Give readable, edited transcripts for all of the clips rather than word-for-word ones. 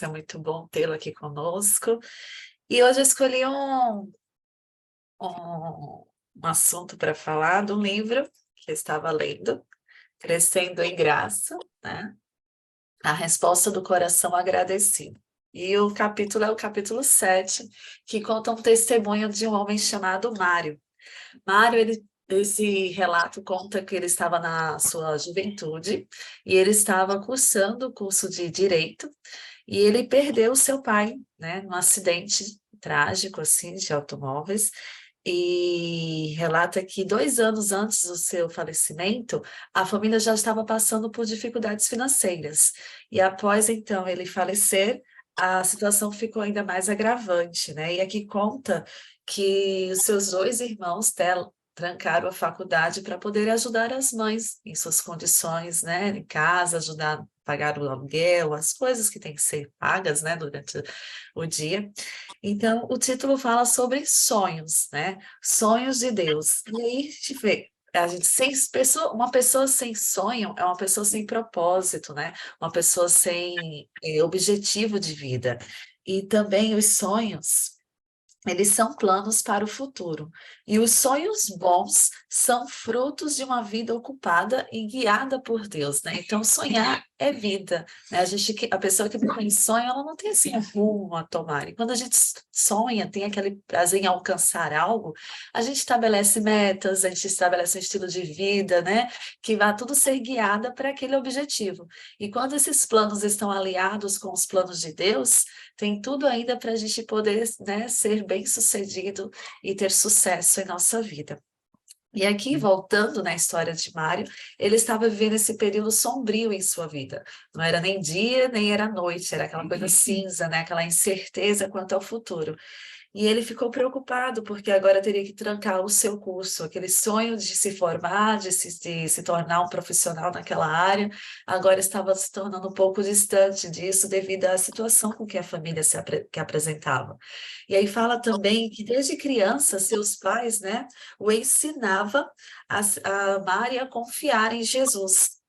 conosco, é muito bom tê-lo aqui conosco. E hoje eu escolhi um, um assunto para falar de um livro que eu estava lendo, Crescendo em Graça, né? A Resposta do Coração Agradecido. E o capítulo é o capítulo 7, que conta um testemunho de um homem chamado Mário. Mário, esse relato conta que ele estava na sua juventude e ele estava cursando o curso de Direito e ele perdeu seu pai, né, num acidente trágico, assim, de automóveis. E relata que 2 anos antes do seu falecimento, a família já estava passando por dificuldades financeiras. E após, então, ele falecer, a situação ficou ainda mais agravante, né? E aqui conta que os seus 2 irmãos trancaram a faculdade para poder ajudar as mães em suas condições, né? Em casa, ajudar a pagar o aluguel, as coisas que têm que ser pagas, né? Durante o dia. Então, o título fala sobre sonhos, né? Sonhos de Deus. E aí a gente vê, uma pessoa sem sonho é uma pessoa sem propósito, né? Uma pessoa sem objetivo de vida. E também os sonhos, eles são planos para o futuro. E os sonhos bons são frutos de uma vida ocupada e guiada por Deus, né? Então, sonhar é vida, né? A pessoa que não tem sonho, ela não tem assim um rumo a tomar. E quando a gente sonha, tem aquele prazer em alcançar algo, a gente estabelece metas, a gente estabelece um estilo de vida, né? Que vai tudo ser guiada para aquele objetivo. E quando esses planos estão aliados com os planos de Deus, tem tudo ainda para a gente poder, né, ser bem-sucedido e ter sucesso em nossa vida. E aqui, voltando na história de Mário, ele estava vivendo esse período sombrio em sua vida. Não era nem dia, nem era noite, era aquela coisa cinza, né? Aquela incerteza quanto ao futuro. E ele ficou preocupado, porque agora teria que trancar o seu curso, aquele sonho de se formar, de se tornar um profissional naquela área, agora estava se tornando um pouco distante disso devido à situação com que a família que apresentava. E aí fala também que desde criança, seus pais, né, o ensinava a amar e a confiar em Jesus.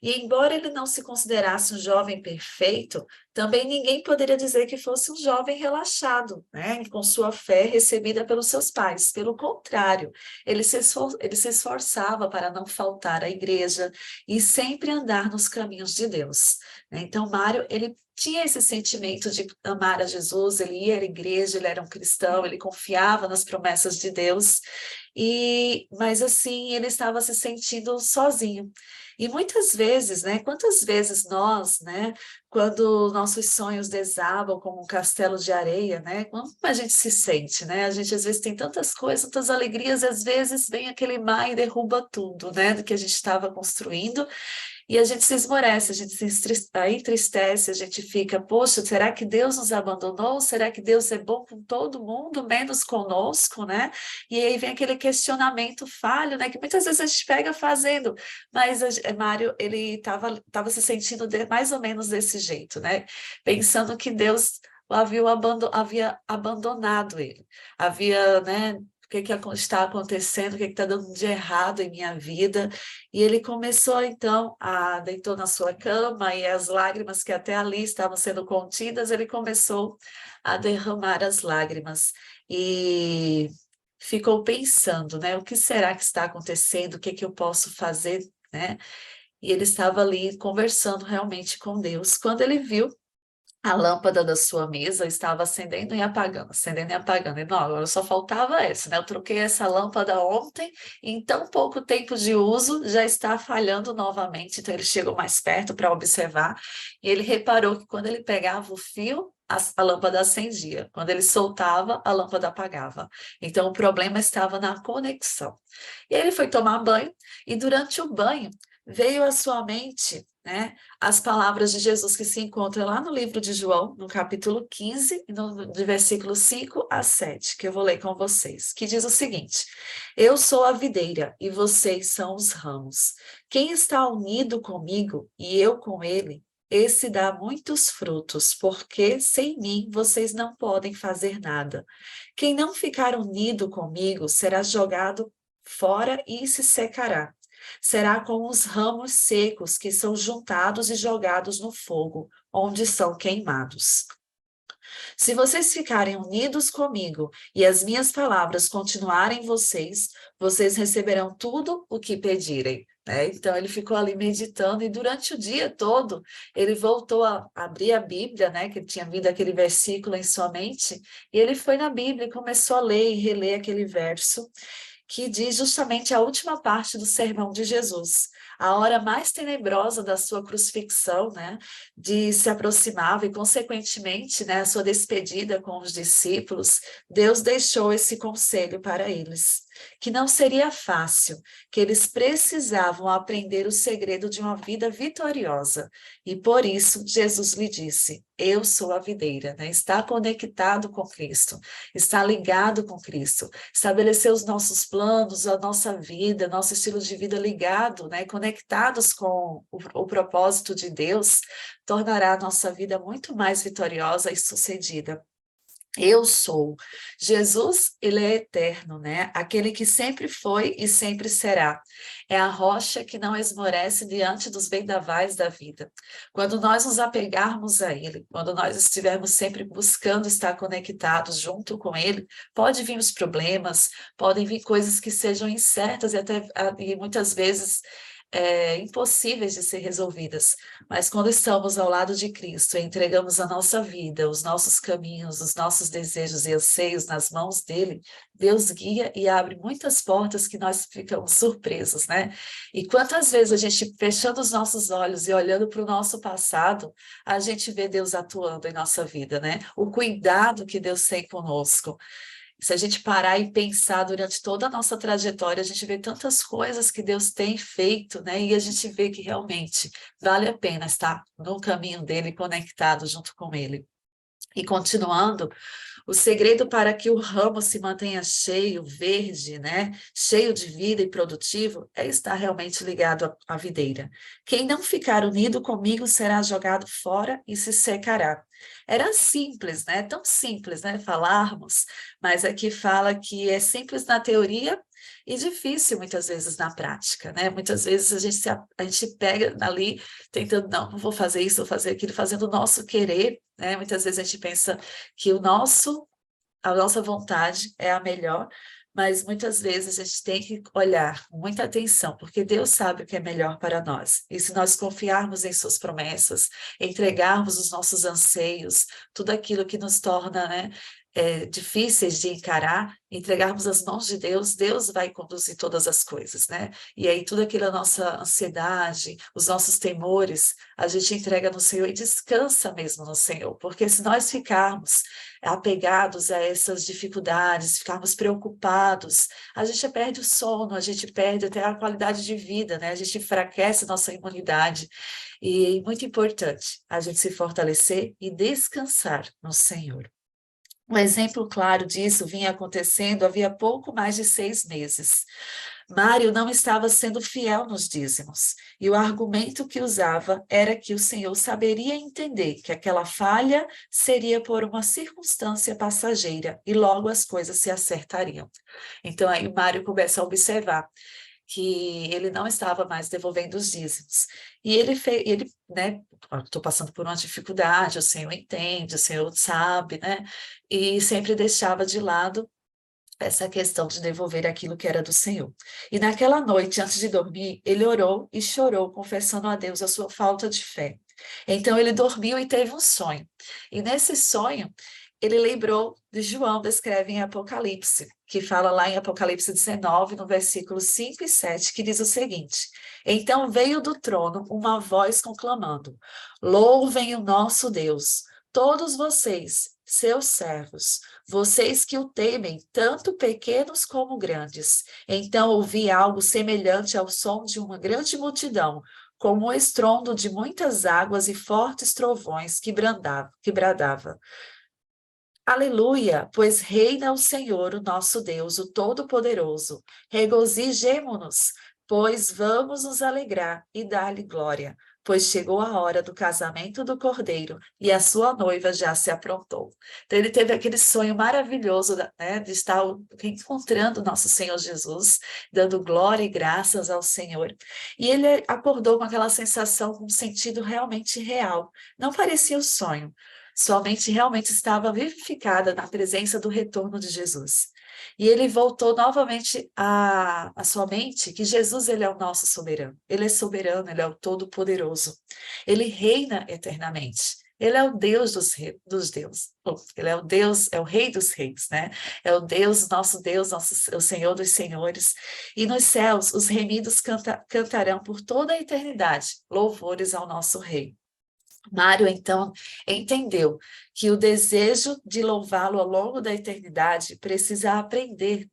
E embora ele não se considerasse um jovem perfeito, também ninguém poderia dizer que fosse um jovem relaxado, né, com sua fé recebida pelos seus pais. Pelo contrário, ele se esforçava para não faltar à igreja e sempre andar nos caminhos de Deus, né? Então, Mário, ele tinha esse sentimento de amar a Jesus, ele ia à igreja, ele era um cristão, ele confiava nas promessas de Deus, mas assim, ele estava se sentindo sozinho. E muitas vezes, né, quantas vezes nós, né, quando nossos sonhos desabam como um castelo de areia, né? Como a gente se sente, né? A gente às vezes tem tantas coisas, tantas alegrias, e às vezes vem aquele mar e derruba tudo, né? Do que a gente estava construindo, e a gente se esmorece, a gente aí entristece, a gente fica, poxa, será que Deus nos abandonou? Será que Deus é bom com todo mundo, menos conosco, né? E aí vem aquele questionamento falho, né? Que muitas vezes a gente pega fazendo, mas Mário, ele estava se sentindo mais ou menos desse jeito, né? Pensando que Deus havia abandonado ele, havia, né? O que está acontecendo, o que está dando de errado em minha vida. E ele começou, então, deitou na sua cama e as lágrimas que até ali estavam sendo contidas, ele começou a derramar as lágrimas. E ficou pensando, né? O que será que está acontecendo? O que que eu posso fazer, né? E ele estava ali conversando realmente com Deus. Quando ele viu a lâmpada da sua mesa estava acendendo e apagando, acendendo e apagando. E não, agora só faltava essa, né? Eu troquei essa lâmpada ontem, e em tão pouco tempo de uso já está falhando novamente. Então ele chegou mais perto para observar e ele reparou que quando ele pegava o fio, a lâmpada acendia. Quando ele soltava, a lâmpada apagava. Então o problema estava na conexão. E aí ele foi tomar banho e durante o banho veio à sua mente, né, as palavras de Jesus que se encontram lá no livro de João, no capítulo 15, de versículos 5 a 7, que eu vou ler com vocês, que diz o seguinte: Eu sou a videira e vocês são os ramos. Quem está unido comigo e eu com ele, esse dá muitos frutos, porque sem mim vocês não podem fazer nada. Quem não ficar unido comigo será jogado fora e se secará. Será como os ramos secos que são juntados e jogados no fogo, onde são queimados. Se vocês ficarem unidos comigo e as minhas palavras continuarem em vocês, vocês receberão tudo o que pedirem. Né? Então, ele ficou ali meditando e durante o dia todo ele voltou a abrir a Bíblia, né? Que tinha vindo aquele versículo em sua mente, e ele foi na Bíblia e começou a ler e reler aquele verso que diz justamente a última parte do sermão de Jesus. A hora mais tenebrosa da sua crucifixão, né, de se aproximava e, consequentemente, né, a sua despedida com os discípulos, Deus deixou esse conselho para eles, que não seria fácil, que eles precisavam aprender o segredo de uma vida vitoriosa. E por isso, Jesus lhe disse, eu sou a videira, né? Está conectado com Cristo, está ligado com Cristo, estabelecer os nossos planos, a nossa vida, nosso estilo de vida ligado, né, conectados com o propósito de Deus, tornará a nossa vida muito mais vitoriosa e sucedida. Eu sou. Jesus, ele é eterno, né? Aquele que sempre foi e sempre será. É a rocha que não esmorece diante dos vendavais da vida. Quando nós nos apegarmos a ele, quando nós estivermos sempre buscando estar conectados junto com ele, pode vir os problemas, podem vir coisas que sejam incertas e até e muitas vezes impossíveis de ser resolvidas. Mas quando estamos ao lado de Cristo, entregamos a nossa vida, os nossos caminhos, os nossos desejos e anseios nas mãos dele, Deus guia e abre muitas portas que nós ficamos surpresos, né? E quantas vezes a gente, fechando os nossos olhos e olhando para o nosso passado, a gente vê Deus atuando em nossa vida, né? O cuidado que Deus tem conosco. Se a gente parar e pensar durante toda a nossa trajetória, a gente vê tantas coisas que Deus tem feito, né? E a gente vê que realmente vale a pena estar no caminho dele, conectado junto com ele. E continuando, o segredo para que o ramo se mantenha cheio, verde, né? Cheio de vida e produtivo, é estar realmente ligado à videira. Quem não ficar unido comigo será jogado fora e se secará. Era simples, né? Tão simples, né? Falarmos, mas aqui fala que é simples na teoria e difícil muitas vezes na prática, né? Muitas vezes a gente pega ali tentando, não vou fazer isso, vou fazer aquilo, fazendo o nosso querer, né? Muitas vezes a gente pensa que a nossa vontade é a melhor, mas muitas vezes a gente tem que olhar com muita atenção, porque Deus sabe o que é melhor para nós. E se nós confiarmos em suas promessas, entregarmos os nossos anseios, tudo aquilo que nos torna, né, difíceis de encarar, entregarmos as mãos de Deus, Deus vai conduzir todas as coisas, né? E aí tudo aquilo, a nossa ansiedade, os nossos temores, a gente entrega no Senhor e descansa mesmo no Senhor, porque se nós ficarmos apegados a essas dificuldades, ficarmos preocupados, a gente perde o sono, a gente perde até a qualidade de vida, né? A gente enfraquece nossa imunidade. E é muito importante a gente se fortalecer e descansar no Senhor. Um exemplo claro disso vinha acontecendo havia pouco mais de 6 meses. Mário não estava sendo fiel nos dízimos, e o argumento que usava era que o Senhor saberia entender que aquela falha seria por uma circunstância passageira, e logo as coisas se acertariam. Então aí Mário começa a observar que ele não estava mais devolvendo os dízimos. E né, estou passando por uma dificuldade, o Senhor entende, o Senhor sabe, né? E sempre deixava de lado essa questão de devolver aquilo que era do Senhor. E naquela noite, antes de dormir, ele orou e chorou, confessando a Deus a sua falta de fé. Então ele dormiu e teve um sonho. E nesse sonho, ele lembrou de João, descreve em Apocalipse, que fala lá em Apocalipse 19, no versículo 5 e 7, que diz o seguinte: Então veio do trono uma voz conclamando: Louvem o nosso Deus, todos vocês, seus servos, vocês que o temem, tanto pequenos como grandes. Então ouvi algo semelhante ao som de uma grande multidão, como o estrondo de muitas águas e fortes trovões que bradava. Aleluia, pois reina o Senhor, o nosso Deus, o Todo-Poderoso. Regozijemo-nos, pois vamos nos alegrar e dar-lhe glória, pois chegou a hora do casamento do cordeiro e a sua noiva já se aprontou. Então, ele teve aquele sonho maravilhoso, né, de estar encontrando nosso Senhor Jesus, dando glória e graças ao Senhor. E ele acordou com aquela sensação, com um sentido realmente real. Não parecia um sonho, sua mente realmente estava vivificada na presença do retorno de Jesus. E ele voltou novamente à sua mente que Jesus, ele é o nosso soberano. Ele é soberano, ele é o todo-poderoso. Ele reina eternamente. Ele é o Deus dos deuses. Ele é o Deus, é o Rei dos reis, né? É o Deus, nosso, o Senhor dos senhores. E nos céus, os remidos cantarão por toda a eternidade louvores ao nosso Rei. Mário, então, entendeu que o desejo de louvá-lo ao longo da eternidade precisa aprender,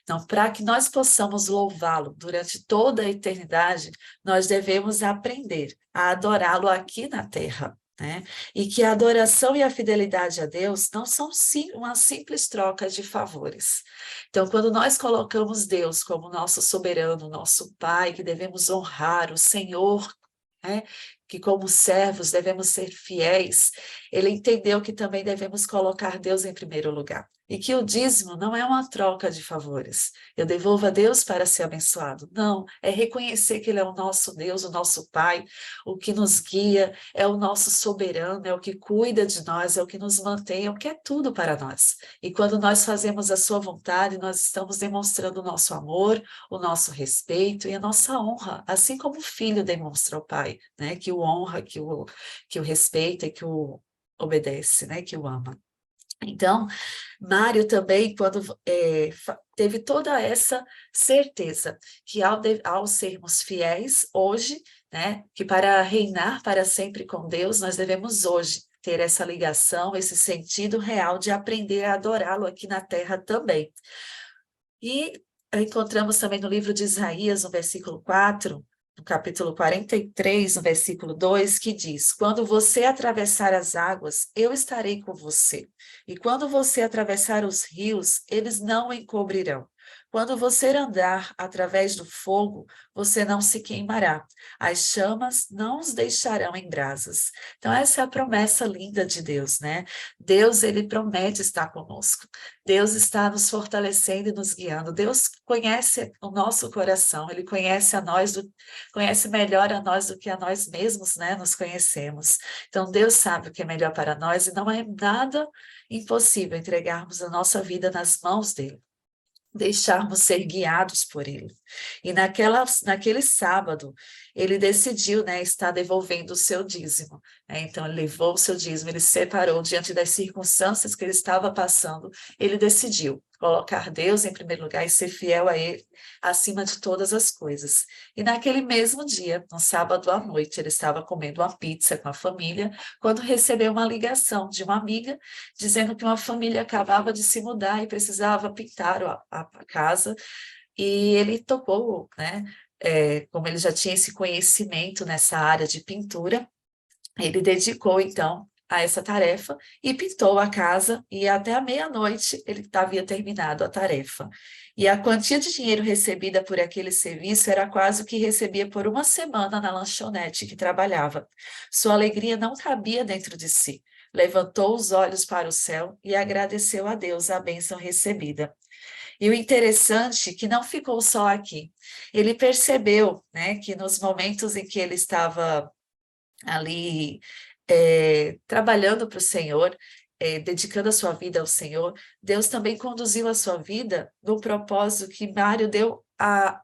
não, para que nós possamos louvá-lo durante toda a eternidade, nós devemos aprender a adorá-lo aqui na terra. Né? E que a adoração e a fidelidade a Deus não são uma simples troca de favores. Então, quando nós colocamos Deus como nosso soberano, nosso Pai, que devemos honrar, o Senhor, né? Que como servos devemos ser fiéis, ele entendeu que também devemos colocar Deus em primeiro lugar. E que o dízimo não é uma troca de favores. Eu devolvo a Deus para ser abençoado. Não, é reconhecer que Ele é o nosso Deus, o nosso Pai, o que nos guia, é o nosso soberano, é o que cuida de nós, é o que nos mantém, é o que é tudo para nós. E quando nós fazemos a sua vontade, nós estamos demonstrando o nosso amor, o nosso respeito e a nossa honra, assim como o filho demonstra ao pai, né? Que o honra, que o respeita e que o obedece, né? Que o ama. Então, Mário também, quando teve toda essa certeza que ao sermos fiéis hoje, né, que para reinar para sempre com Deus, nós devemos hoje ter essa ligação, esse sentido real de aprender a adorá-lo aqui na terra também. E encontramos também no livro de Isaías, no versículo 4, no capítulo 43, no versículo 2, que diz: quando você atravessar as águas, eu estarei com você. E quando você atravessar os rios, eles não o encobrirão. Quando você andar através do fogo, você não se queimará. As chamas não os deixarão em brasas. Então, essa é a promessa linda de Deus, né? Deus, ele promete estar conosco. Deus está nos fortalecendo e nos guiando. Deus conhece o nosso coração, Ele conhece melhor a nós do que a nós mesmos, né? Nos conhecemos. Então, Deus sabe o que é melhor para nós e não é nada impossível entregarmos a nossa vida nas mãos dele, deixarmos ser guiados por ele. E naquele sábado, ele decidiu, né, estar devolvendo o seu dízimo. Né? Então, ele levou o seu dízimo, ele separou diante das circunstâncias que ele estava passando, ele decidiu colocar Deus em primeiro lugar e ser fiel a ele acima de todas as coisas. E naquele mesmo dia, no sábado à noite, ele estava comendo uma pizza com a família, quando recebeu uma ligação de uma amiga dizendo que uma família acabava de se mudar e precisava pintar a casa, e ele topou, né? Como ele já tinha esse conhecimento nessa área de pintura, ele dedicou, então, a essa tarefa e pintou a casa, e até a meia-noite ele havia terminado a tarefa. E a quantia de dinheiro recebida por aquele serviço era quase o que recebia por uma semana na lanchonete que trabalhava. Sua alegria não cabia dentro de si. Levantou os olhos para o céu e agradeceu a Deus a bênção recebida. E o interessante é que não ficou só aqui. Ele percebeu, né, que nos momentos em que ele estava ali trabalhando para o Senhor, dedicando a sua vida ao Senhor, Deus também conduziu a sua vida no propósito que Mário deu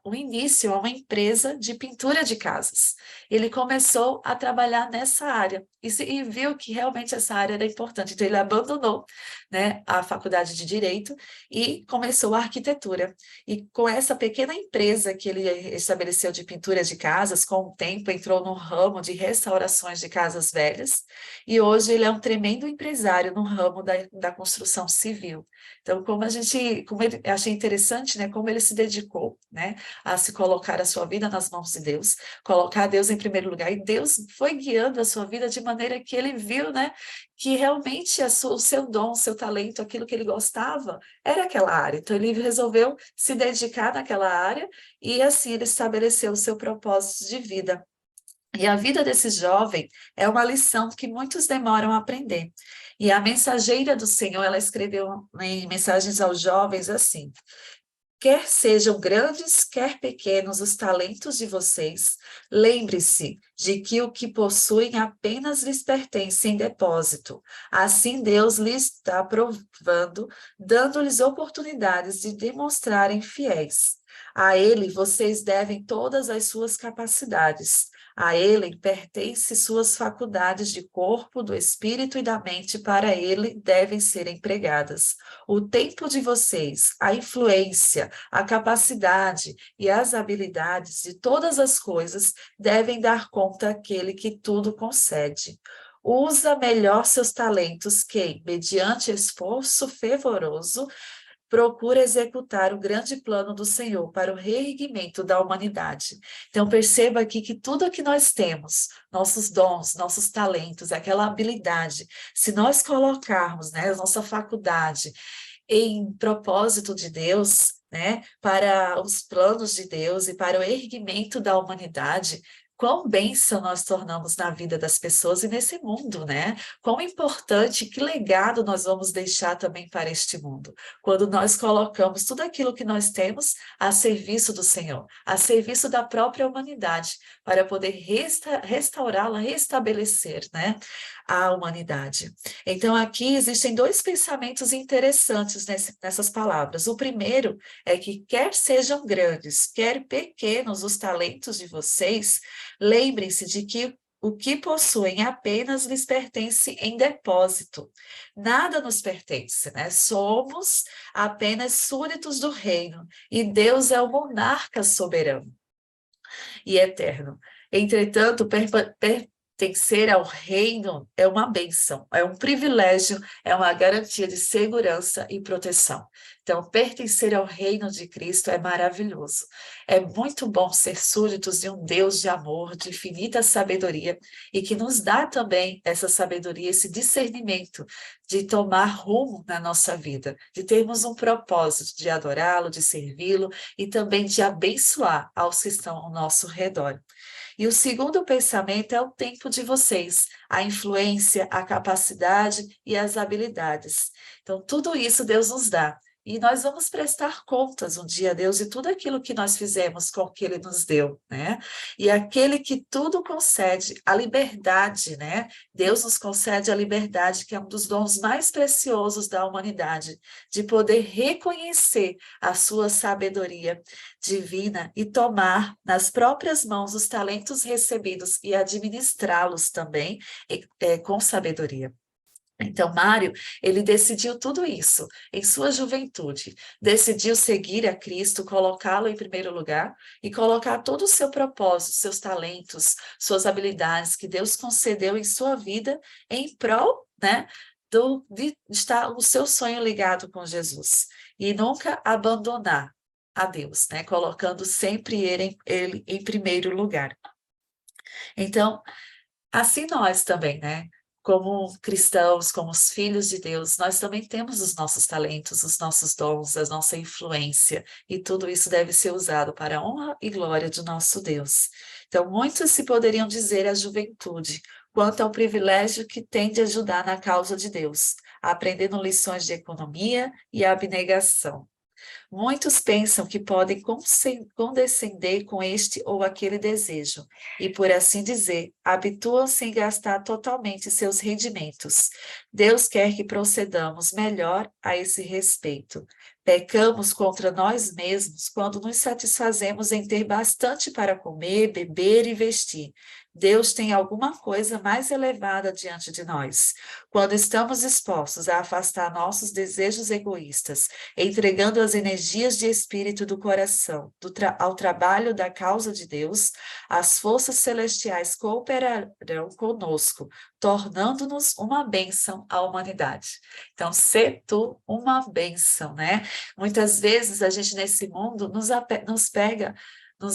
o início a uma empresa de pintura de casas. Ele começou a trabalhar nessa área e viu que realmente essa área era importante. Então, ele abandonou, né, a faculdade de Direito e começou a arquitetura. E com essa pequena empresa que ele estabeleceu de pintura de casas, com o tempo entrou no ramo de restaurações de casas velhas, e hoje ele é um tremendo empresário no ramo da construção civil. Então, eu achei interessante, né, como ele se dedicou, né, a se colocar a sua vida nas mãos de Deus, colocar Deus em primeiro lugar, e Deus foi guiando a sua vida de maneira que ele viu, né, que realmente o seu dom, o seu talento, aquilo que ele gostava, era aquela área. Então, ele resolveu se dedicar naquela área, e assim ele estabeleceu o seu propósito de vida. E a vida desse jovem é uma lição que muitos demoram a aprender. E a mensageira do Senhor, ela escreveu em mensagens aos jovens assim: quer sejam grandes, quer pequenos os talentos de vocês, lembre-se de que o que possuem apenas lhes pertence em depósito. Assim Deus lhes está provando, dando-lhes oportunidades de demonstrarem fiéis. A Ele vocês devem todas as suas capacidades. A Ele pertencem suas faculdades de corpo, do espírito e da mente, para Ele devem ser empregadas. O tempo de vocês, a influência, a capacidade e as habilidades de todas as coisas devem dar conta àquele que tudo concede. Usa melhor seus talentos que, mediante esforço fervoroso, procura executar o grande plano do Senhor para o reerguimento da humanidade. Então, perceba aqui que tudo que nós temos, nossos dons, nossos talentos, aquela habilidade, se nós colocarmos, né, a nossa faculdade em propósito de Deus, né, para os planos de Deus e para o erguimento da humanidade, quão bênção nós tornamos na vida das pessoas e nesse mundo, né? Quão importante, que legado nós vamos deixar também para este mundo, quando nós colocamos tudo aquilo que nós temos a serviço do Senhor, a serviço da própria humanidade, para poder restaurá-la, restabelecer, né, a humanidade. Então, aqui existem dois pensamentos interessantes nessas palavras. O primeiro é que, quer sejam grandes, quer pequenos os talentos de vocês, lembrem-se de que o que possuem apenas lhes pertence em depósito. Nada nos pertence, né? Somos apenas súditos do reino, e Deus é o monarca soberano e eterno. Entretanto, pertencer ao reino é uma bênção, é um privilégio, é uma garantia de segurança e proteção. Então, pertencer ao reino de Cristo é maravilhoso. É muito bom ser súditos de um Deus de amor, de infinita sabedoria, e que nos dá também essa sabedoria, esse discernimento de tomar rumo na nossa vida, de termos um propósito de adorá-lo, de servi-lo e também de abençoar aos que estão ao nosso redor. E o segundo pensamento é o tempo de vocês, a influência, a capacidade e as habilidades. Então, tudo isso Deus nos dá. E nós vamos prestar contas um dia a Deus de tudo aquilo que nós fizemos com o que Ele nos deu, né? E aquele que tudo concede, a liberdade, né? Deus nos concede a liberdade, que é um dos dons mais preciosos da humanidade, de poder reconhecer a sua sabedoria divina e tomar nas próprias mãos os talentos recebidos e administrá-los também com sabedoria. Então, Mário, ele decidiu tudo isso em sua juventude, decidiu seguir a Cristo, colocá-lo em primeiro lugar e colocar todo o seu propósito, seus talentos, suas habilidades que Deus concedeu em sua vida em prol, né, de estar o seu sonho ligado com Jesus e nunca abandonar a Deus, né, colocando sempre ele em primeiro lugar. Então, assim nós também, né? Como cristãos, como os filhos de Deus, nós também temos os nossos talentos, os nossos dons, a nossa influência, e tudo isso deve ser usado para a honra e glória do nosso Deus. Então, muitos se poderiam dizer à juventude quanto ao privilégio que tem de ajudar na causa de Deus, aprendendo lições de economia e abnegação. Muitos pensam que podem condescender com este ou aquele desejo, e, por assim dizer, habituam-se em gastar totalmente seus rendimentos. Deus quer que procedamos melhor a esse respeito. Pecamos contra nós mesmos quando nos satisfazemos em ter bastante para comer, beber e vestir. Deus tem alguma coisa mais elevada diante de nós. Quando estamos dispostos a afastar nossos desejos egoístas, entregando as energias de espírito do coração ao trabalho da causa de Deus, as forças celestiais cooperarão conosco, tornando-nos uma bênção à humanidade. Então, ser tu uma bênção, né? Muitas vezes a gente nesse mundo nos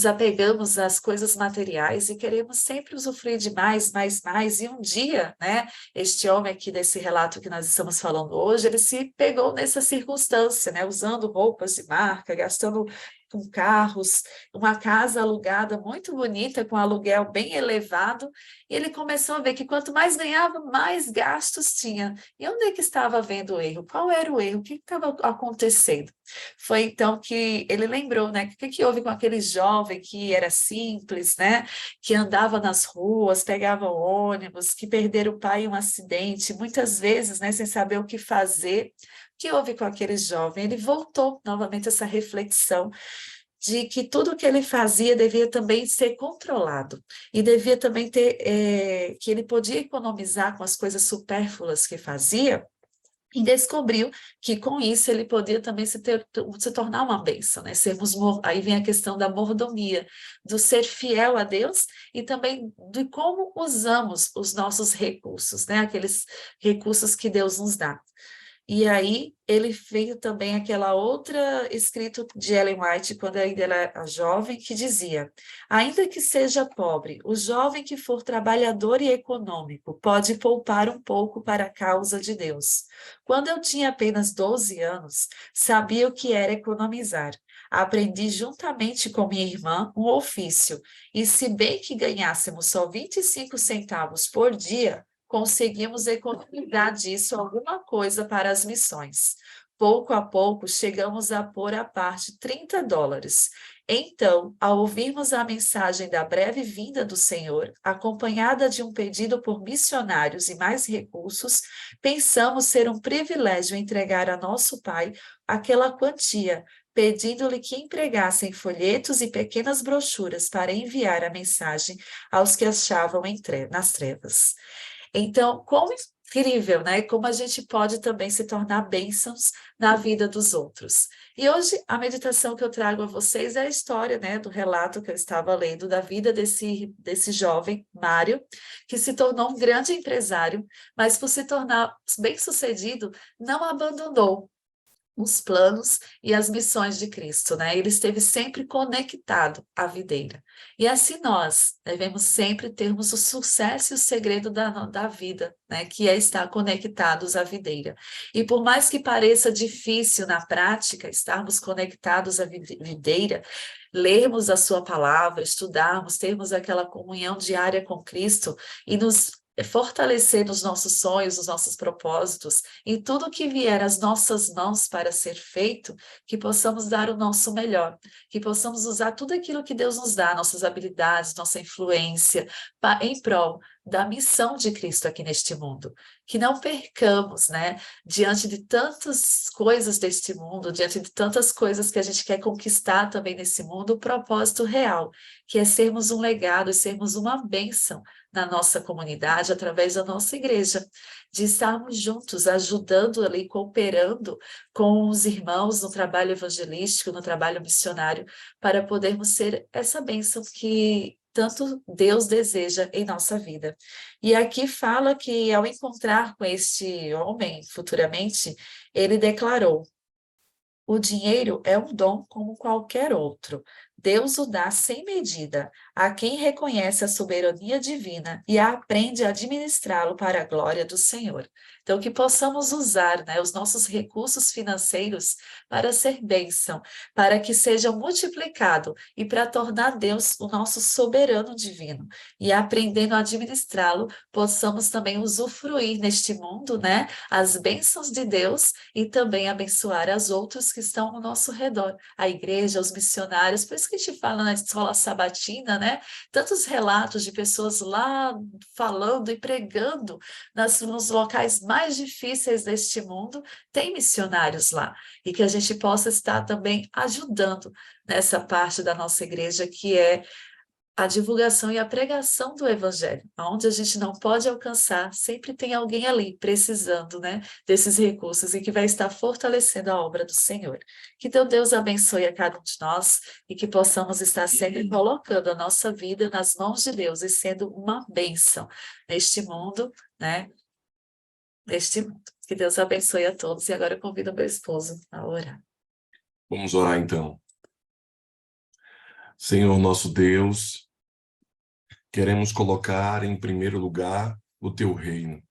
apegamos às coisas materiais e queremos sempre usufruir de mais, mais, mais. E um dia, né, este homem aqui desse relato que nós estamos falando hoje, ele se pegou nessa circunstância, né, usando roupas de marca, gastando com carros, uma casa alugada muito bonita, com aluguel bem elevado, e ele começou a ver que quanto mais ganhava, mais gastos tinha. E onde é que estava havendo o erro? Qual era o erro? O que estava acontecendo? Foi então que ele lembrou, né? O que, que houve com aquele jovem que era simples, né? Que andava nas ruas, pegava ônibus, que perderam o pai em um acidente, muitas vezes, né, sem saber o que fazer. O que houve com aquele jovem? Ele voltou novamente a essa reflexão de que tudo que ele fazia devia também ser controlado e devia também ter, que ele podia economizar com as coisas supérfluas que fazia, e descobriu que com isso ele podia também se tornar uma bênção, né? Aí vem a questão da mordomia, do ser fiel a Deus e também de como usamos os nossos recursos, né? Aqueles recursos que Deus nos dá. E aí ele veio também aquela outra escrito de Ellen White, quando ainda ela era jovem, que dizia: ainda que seja pobre, o jovem que for trabalhador e econômico pode poupar um pouco para a causa de Deus. Quando eu tinha apenas 12 anos, sabia o que era economizar. Aprendi juntamente com minha irmã um ofício, e se bem que ganhássemos só 25 centavos por dia, conseguimos economizar disso alguma coisa para as missões. Pouco a pouco, chegamos a pôr à parte $30. Então, ao ouvirmos a mensagem da breve vinda do Senhor, acompanhada de um pedido por missionários e mais recursos, pensamos ser um privilégio entregar a nosso pai aquela quantia, pedindo-lhe que empregassem folhetos e pequenas brochuras para enviar a mensagem aos que achavam nas trevas. Então, como incrível, né? Como a gente pode também se tornar bênçãos na vida dos outros. E hoje a meditação que eu trago a vocês é a história, né, do relato que eu estava lendo da vida desse jovem, Mário, que se tornou um grande empresário, mas por se tornar bem-sucedido, não abandonou os planos e as missões de Cristo, né? Ele esteve sempre conectado à videira. E assim nós devemos sempre termos o sucesso e o segredo da vida, né? Que é estar conectados à videira. E por mais que pareça difícil na prática estarmos conectados à videira, lermos a sua palavra, estudarmos, termos aquela comunhão diária com Cristo e nos fortalecer nos nossos sonhos, nos nossos propósitos, e tudo que vier às nossas mãos para ser feito, que possamos dar o nosso melhor, que possamos usar tudo aquilo que Deus nos dá, nossas habilidades, nossa influência, em prol da missão de Cristo aqui neste mundo. Que não percamos, né, diante de tantas coisas deste mundo, diante de tantas coisas que a gente quer conquistar também nesse mundo, o propósito real, que é sermos um legado e sermos uma bênção na nossa comunidade, através da nossa igreja, de estarmos juntos, ajudando ali, cooperando com os irmãos no trabalho evangelístico, no trabalho missionário, para podermos ser essa bênção que tanto Deus deseja em nossa vida. E aqui fala que, ao encontrar com este homem futuramente, ele declarou: o dinheiro é um dom como qualquer outro. Deus o dá sem medida a quem reconhece a soberania divina e aprende a administrá-lo para a glória do Senhor. Então, que possamos usar, né, os nossos recursos financeiros para ser bênção, para que sejam multiplicados e para tornar Deus o nosso soberano divino. E aprendendo a administrá-lo, possamos também usufruir neste mundo, né, as bênçãos de Deus e também abençoar as outras que estão ao nosso redor, a igreja, os missionários. Por isso que a gente fala na escola sabatina, né? Tantos relatos de pessoas lá falando e pregando nos locais mais difíceis deste mundo, tem missionários lá, e que a gente possa estar também ajudando nessa parte da nossa igreja que é a divulgação e a pregação do evangelho, onde a gente não pode alcançar, sempre tem alguém ali precisando, né, desses recursos e que vai estar fortalecendo a obra do Senhor. Que então Deus abençoe a cada um de nós e que possamos estar sempre colocando a nossa vida nas mãos de Deus e sendo uma bênção neste mundo, né, neste mundo. Que Deus abençoe a todos e agora eu convido o meu esposo a orar. Vamos orar então. Senhor nosso Deus, queremos colocar em primeiro lugar o teu reino.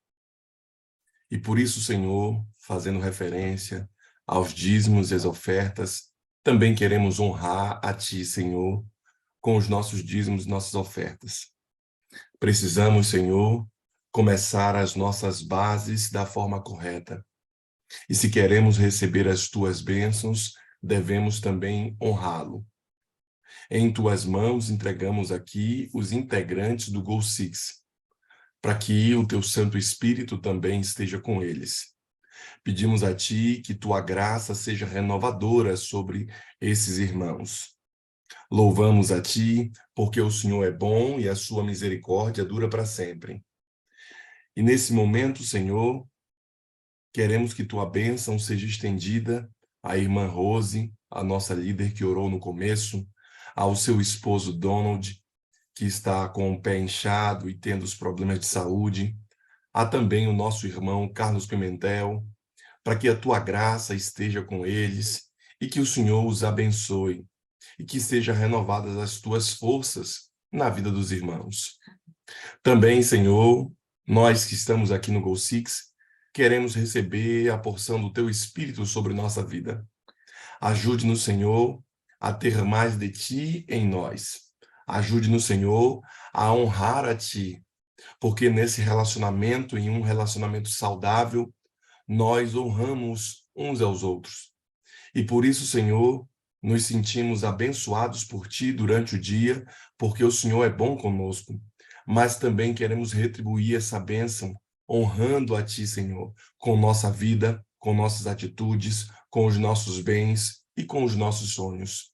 E por isso, Senhor, fazendo referência aos dízimos e às ofertas Também queremos honrar a Ti, Senhor, com os nossos dízimos e nossas ofertas. Precisamos, Senhor, começar as nossas bases da forma correta. E se queremos receber as Tuas bênçãos, devemos também honrá-lo. Em Tuas mãos entregamos aqui os integrantes do Goal Six, para que o Teu Santo Espírito também esteja com eles. Pedimos a Ti que Tua graça seja renovadora sobre esses irmãos. Louvamos a Ti, porque o Senhor é bom e a sua misericórdia dura para sempre. E nesse momento, Senhor, queremos que Tua bênção seja estendida à irmã Rose, a nossa líder que orou no começo, ao seu esposo Donald, que está com o pé inchado e tendo os problemas de saúde, há também o nosso irmão Carlos Pimentel, para que a Tua graça esteja com eles e que o Senhor os abençoe e que sejam renovadas as Tuas forças na vida dos irmãos. Também, Senhor, nós que estamos aqui no Goal Six, queremos receber a porção do Teu Espírito sobre nossa vida. Ajude-nos, Senhor, a ter mais de Ti em nós. Ajude-nos, Senhor, a honrar a Ti, porque nesse relacionamento, em um relacionamento saudável, nós honramos uns aos outros. E por isso, Senhor, nos sentimos abençoados por Ti durante o dia, porque o Senhor é bom conosco. Mas também queremos retribuir essa bênção, honrando a Ti, Senhor, com nossa vida, com nossas atitudes, com os nossos bens e com os nossos sonhos.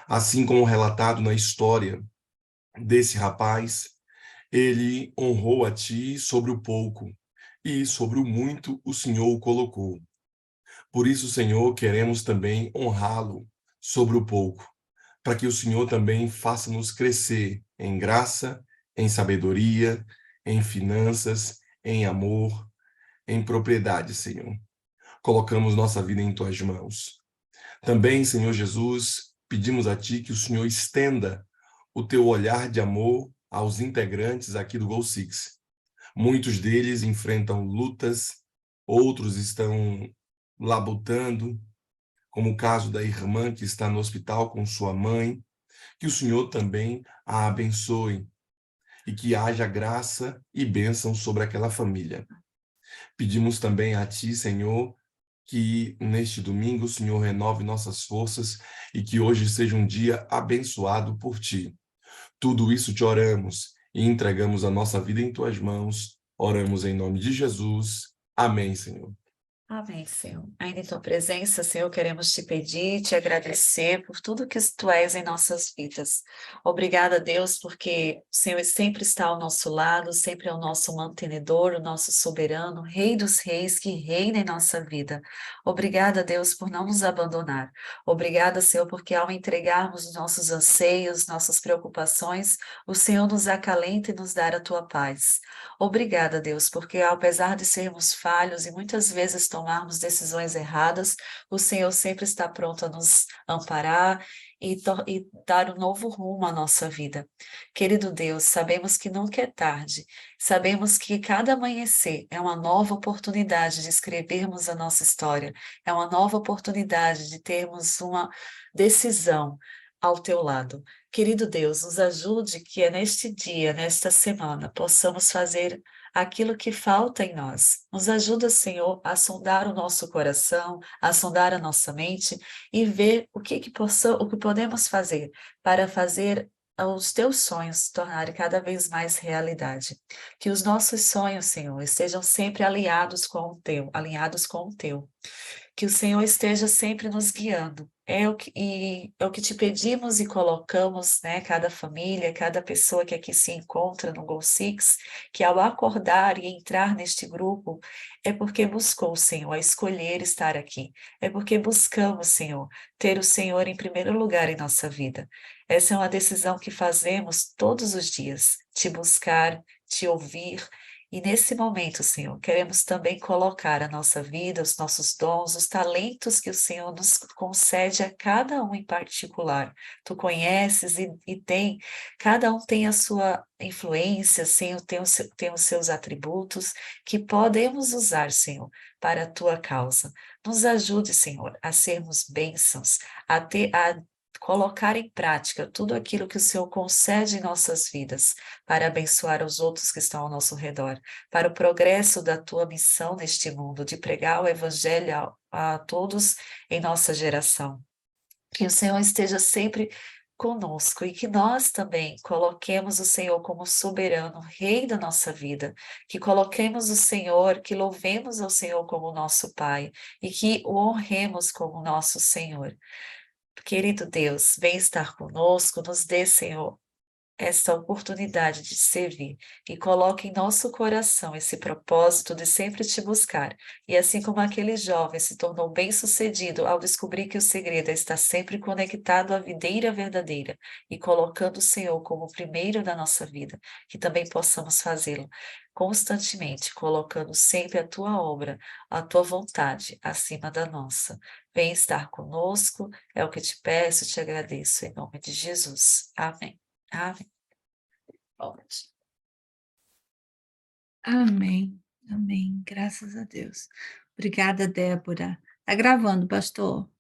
Assim como relatado na história desse rapaz, ele honrou a Ti sobre o pouco, e sobre o muito o Senhor o colocou. Por isso, Senhor, queremos também honrá-lo sobre o pouco, para que o Senhor também faça-nos crescer em graça, em sabedoria, em finanças, em amor, em propriedade, Senhor. Colocamos nossa vida em Tuas mãos. Também, Senhor Jesus, pedimos a Ti que o Senhor estenda o Teu olhar de amor aos integrantes aqui do Goal Six. Muitos deles enfrentam lutas, outros estão labutando, como o caso da irmã que está no hospital com sua mãe, que o Senhor também a abençoe e que haja graça e bênção sobre aquela família. Pedimos também a Ti, Senhor, que neste domingo o Senhor renove nossas forças e que hoje seja um dia abençoado por Ti. Tudo isso te oramos e entregamos a nossa vida em Tuas mãos. Oramos em nome de Jesus. Amém, Senhor. Amém, Senhor. Ainda em Tua presença, Senhor, queremos Te pedir, Te agradecer por tudo que Tu és em nossas vidas. Obrigada, Deus, porque o Senhor sempre está ao nosso lado, sempre é o nosso mantenedor, o nosso soberano, Rei dos Reis, que reina em nossa vida. Obrigada, Deus, por não nos abandonar. Obrigada, Senhor, porque ao entregarmos os nossos anseios, nossas preocupações, o Senhor nos acalenta e nos dá a Tua paz. Obrigada, Deus, porque apesar de sermos falhos e muitas vezes tomarmos decisões erradas, o Senhor sempre está pronto a nos amparar e dar um novo rumo à nossa vida. Querido Deus, sabemos que nunca é tarde, sabemos que cada amanhecer é uma nova oportunidade de escrevermos a nossa história, é uma nova oportunidade de termos uma decisão ao teu lado. Querido Deus, nos ajude que é neste dia, nesta semana, possamos fazer aquilo que falta em nós. Nos ajuda, Senhor, a sondar o nosso coração, a sondar a nossa mente e ver o que podemos fazer para fazer os teus sonhos se tornarem cada vez mais realidade. Que os nossos sonhos, Senhor, estejam sempre alinhados com o teu. Que o Senhor esteja sempre nos guiando. É o que te pedimos e colocamos, né, cada família, cada pessoa que aqui se encontra no Goal Six, que ao acordar e entrar neste grupo, é porque buscou, Senhor, a escolher estar aqui. É porque buscamos, Senhor, ter o Senhor em primeiro lugar em nossa vida. Essa é uma decisão que fazemos todos os dias, te buscar, te ouvir E nesse momento, Senhor, queremos também colocar a nossa vida, os nossos dons, os talentos que o Senhor nos concede a cada um em particular. Tu conheces cada um tem a sua influência, Senhor, tem os seus atributos que podemos usar, Senhor, para a tua causa. Nos ajude, Senhor, a sermos bênçãos, a colocar em prática tudo aquilo que o Senhor concede em nossas vidas, para abençoar os outros que estão ao nosso redor, para o progresso da tua missão neste mundo, de pregar o Evangelho a todos em nossa geração. Que o Senhor esteja sempre conosco e que nós também coloquemos o Senhor como soberano, Rei da nossa vida, que coloquemos o Senhor, que louvemos ao Senhor como nosso Pai e que o honremos como nosso Senhor. Querido Deus, vem estar conosco, nos dê, Senhor, esta oportunidade de servir e coloque em nosso coração esse propósito de sempre te buscar. E assim como aquele jovem se tornou bem-sucedido ao descobrir que o segredo é estar sempre conectado à videira verdadeira e colocando o Senhor como o primeiro da nossa vida, que também possamos fazê-lo constantemente, colocando sempre a tua obra, a tua vontade acima da nossa. Vem estar conosco, é o que te peço, te agradeço, em nome de Jesus. Amém. Amém. Pode. Amém, amém, graças a Deus. Obrigada, Débora. Tá gravando, pastor?